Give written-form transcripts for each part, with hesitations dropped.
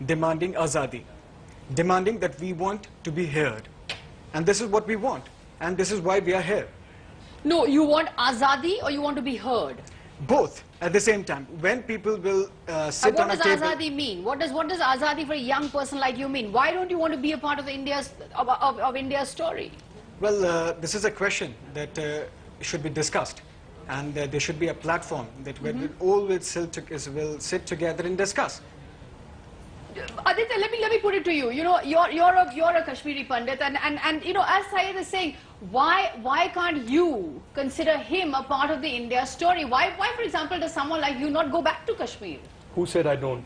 demanding Azadi, demanding that we want to be heard. And this is what we want. And this is why we are here. No, you want Azadi or you want to be heard? Both at the same time. When people will sit on a table... What does Azadi mean? What does Azadi for a young person like you mean? Why don't you want to be a part of India's story? Well, this is a question that should be discussed. And there should be a platform that where we all will sit together and discuss. Aditya, let me put it to you. You know, you're a Kashmiri Pandit, and you know, as Syed is saying, why can't you consider him a part of the India story? Why, for example, does someone like you not go back to Kashmir? Who said I don't?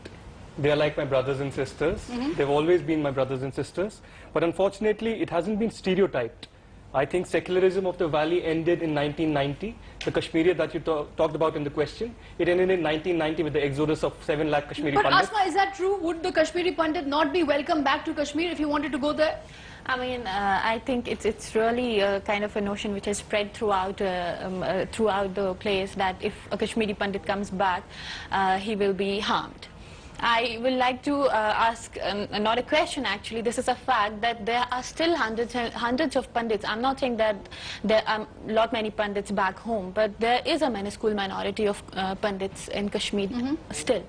They are like my brothers and sisters. They've always been my brothers and sisters. But unfortunately, it hasn't been stereotyped. I think secularism of the valley ended in 1990. The Kashmiri that you talked about in the question, it ended in 1990 with the exodus of 7 lakh Kashmiri Pandits. But Asma, is that true? Would the Kashmiri Pandit not be welcome back to Kashmir if you wanted to go there? I mean, I think it's really kind of a notion which has spread throughout the place that if a Kashmiri Pandit comes back, he will be harmed. I would like to ask, not a question actually, this is a fact that there are still hundreds of Pandits. I'm not saying that there are many Pandits back home, but there is a minuscule minority of Pandits in Kashmir still.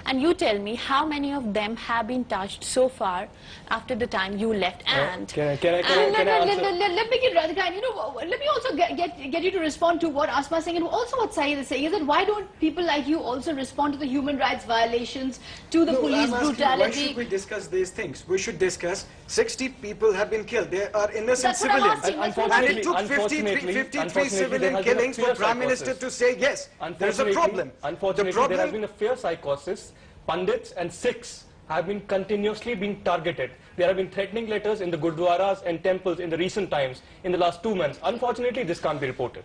And you tell me how many of them have been touched so far after the time you left. And Can I answer? Let me get Radhika, and you know, let me also get you to respond to what Asma is saying, and also what Syed is saying, is that why don't people like you also respond to the human rights violations, to the police brutality? Why should we discuss these things? We should discuss 60 people have been killed. They are innocent civilians. And it took 53 civilian killings for Prime Minister to say, yes, there's a problem. Unfortunately, there has been a fear psychosis. Pandits and Sikhs have been continuously being targeted. There have been threatening letters in the gurdwaras and temples in the recent times, in the last 2 months. Unfortunately, this can't be reported.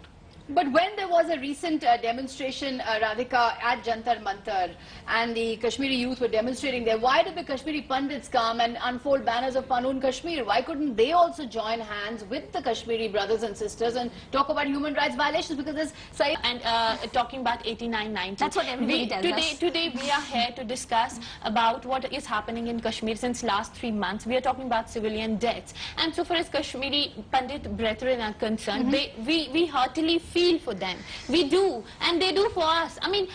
But when there was a recent demonstration, Radhika, at Jantar Mantar, and the Kashmiri youth were demonstrating there, why did the Kashmiri Pandits come and unfold banners of Panoon Kashmir? Why couldn't they also join hands with the Kashmiri brothers and sisters and talk about human rights violations? Because there's... And talking about 1890. That's what everybody tells us. Today we are here to discuss about what is happening in Kashmir since last 3 months. We are talking about civilian deaths. And so far as Kashmiri Pandit brethren are concerned, we heartily feel for them. We do, and they do for us. I mean,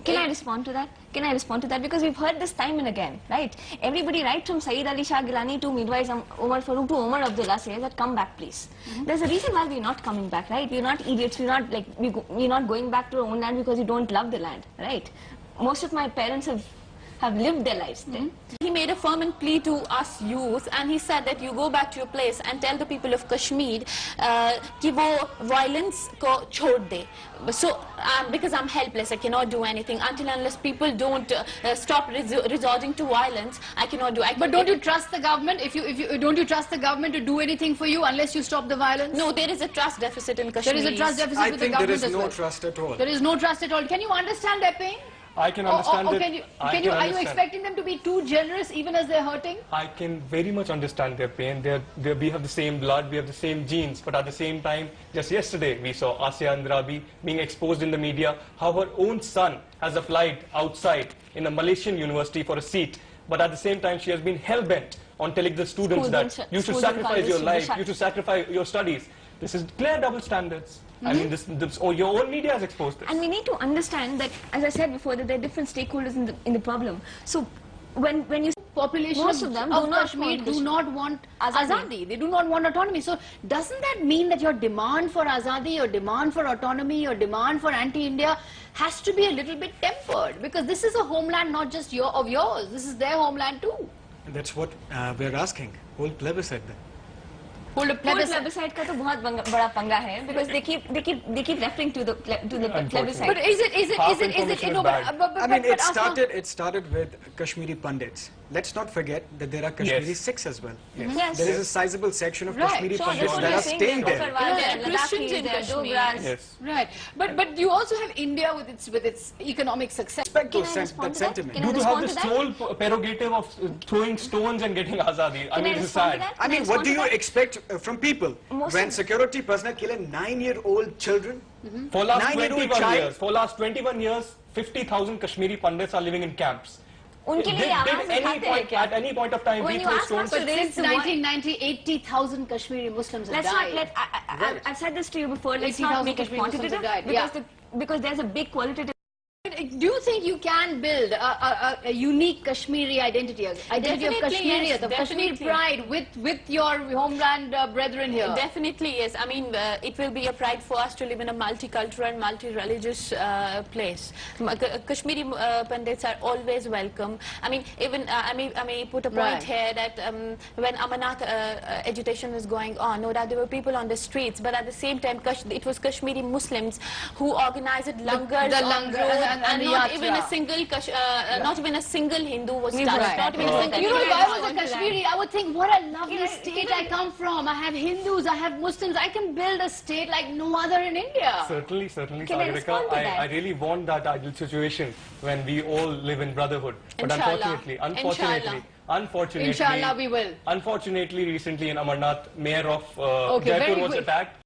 can I respond to that? Can I respond to that? Because we've heard this time and again, right? Everybody, right from Saeed Ali Shah Gilani to midwives Omar Farooq to Omar Abdullah says that come back, please. There's a reason why we're not coming back, right? We're not idiots. We're not like we're not going back to our own land because we don't love the land, right? Most of my parents have lived their lives there. He made a fervent plea to us youth, and he said that you go back to your place and tell the people of Kashmir कि वो violence को छोड़ दे. So because I'm helpless, I cannot do anything until unless people don't stop resorting to violence. I cannot do. But don't you trust the government? Don't you trust the government to do anything for you unless you stop the violence? No, there is a trust deficit in Kashmir. There is a trust deficit with the government as well. I think there is no trust at all. There is no trust at all. Can you understand their pain? I can understand are you expecting them to be too generous even as they're hurting? I can very much understand their pain. We have the same blood, we have the same genes, but at the same time, just yesterday we saw Asya Andrabi being exposed in the media, how her own son has applied outside in a Malaysian university for a seat, but at the same time she has been hell-bent on telling the students that you should sacrifice your life, you should sacrifice your studies. This is clear double standards. I mean, your own media has exposed this. And we need to understand that, as I said before, that there are different stakeholders in the problem. So, when you population most of them of Kashmir do not want Azadi. They do not want autonomy. So, doesn't that mean that your demand for Azadi, your demand for autonomy, your demand for anti-India has to be a little bit tempered? Because this is a homeland not just of yours. This is their homeland too. And that's what we're asking. Whole plebiscite then. Whole plebiscite का तो बहुत बड़ा पंगा है, because they keep referring to the plebiscite. But is it you know, I mean, it started with Kashmiri Pandits. Let's not forget that there are Kashmiri Sikhs as well. Yes. There is a sizable section of Kashmiri Pandits that are staying there. Christians in Kashmir. Yes. Right. But you also have India with its economic success. Respect that sentiment. Due to have the sole prerogative of throwing stones and getting Azadi. I mean, it's sad. I mean, what do you expect from people when security personnel kill 9-year-old children? For last 21 years, 50,000 Kashmiri Pandits are living in camps. उनके लिए आवाज उठाते हैं क्या? At any point of time, we throw stones. But since 1990, 80,000 Kashmiri Muslims have died. I've said this to you before. Let's not make it quantitative because there's a big qualitative. Do you think you can build a unique Kashmiri identity of Kashmir, the Kashmir pride with your homeland brethren here? Definitely yes. I mean, it will be a pride for us to live in a multicultural and multi-religious place. Kashmiri Pandits are always welcome. I mean, even I may put a point here that when Amarnath agitation was going on, no doubt there were people on the streets, but at the same time, it was Kashmiri Muslims who organized langars on road. And not even a single Hindu was touched. Not even a single. You know, if I was a Kashmiri, I would think, what a lovely state I come from. I have Hindus, I have Muslims. I can build a state like no other in India. Certainly, Sagarika. I really want that ideal situation when we all live in brotherhood. But unfortunately, Inshallah we will. Unfortunately, recently in Amarnath, mayor of Jaipur was attacked.